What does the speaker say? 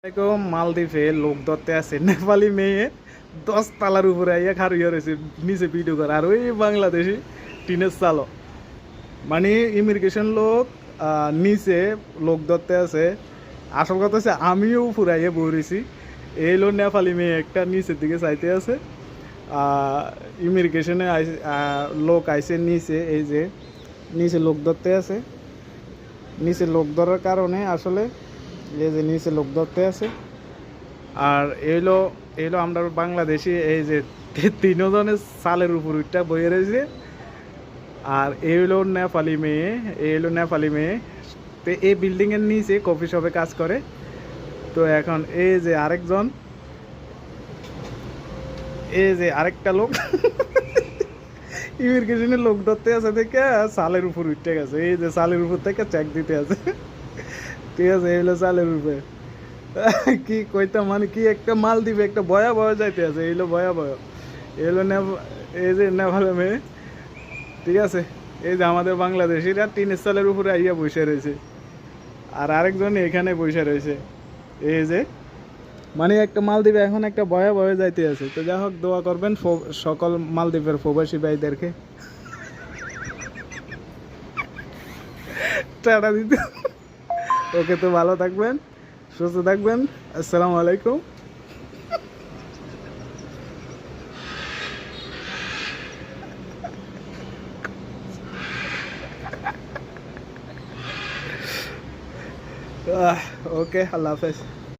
মালদ্বীপে লোক ধরতে আছে নেপালি মেয়ে 10 তালার উপরে আইয়া খাড়িয়ে রয়েছে নিচে ভিডিও করে আর ওই বাংলাদেশি টিনের চালক মানে ইমিগ্রেশন লোক নিচে লোক ধরতে আছে। আসল কথা হচ্ছে আমিও ফুরাইয়া বইরেছি। এই লো নেপালি মেয়ে একটা নিচের দিকে চাইতে আছে। ইমিগ্রেশনে লোক আইসে নিচে, এই যে নিচে লোক ধরতে আছে। নিচে লোক ধরার কারণে আসলে এই যে নিচে লোক ধরতে আছে। আর এইলো এইলো আমরা বাংলাদেশি, এই যে তিনজনের সালের উপর উঠটা বয়ে রয়েছে। আর এইলো নেপালি মেয়ে, এইলো নেপালি মেয়ে। তো এই বিল্ডিং এর নিচে কফি শপে কাজ করে। তো এখন এই যে আরেকজন, এই যে আরেকটা লোক ইমিগ্রেশনের লোক ধরতে আছে দেখে সালের উপর উঠতে গেছে। এই যে সালের উপর থেকে চেক দিতে আছে। ঠিক আছে, এই হলো সালের উপরে। কি কইতাম, মানে কি একটা মালদ্বীপে একটা ভয়াবহ যাইতে আছে। এইলো ভয়াবহ, এলো এই যে নেপালে মেয়ে। ঠিক আছে, এই যে আমাদের বাংলাদেশিরা টিনের চালের উপরে আইয়া বসে রয়েছে, আর আরেকজন এখানে বসে রয়েছে। এই যে মানে একটা মালদ্বীপে এখন একটা ভয়াবহ যাইতে আছে। তো যাই হোক, দোয়া করবেন সকল মালদ্বীপের প্রবাসী ভাইদেরকে। টাটা দিতে। ওকে, তো ভালো থাকবেন, সুস্থ থাকবেন। আসসালামু আলাইকুম। ওকে, আল্লাহ হাফেজ।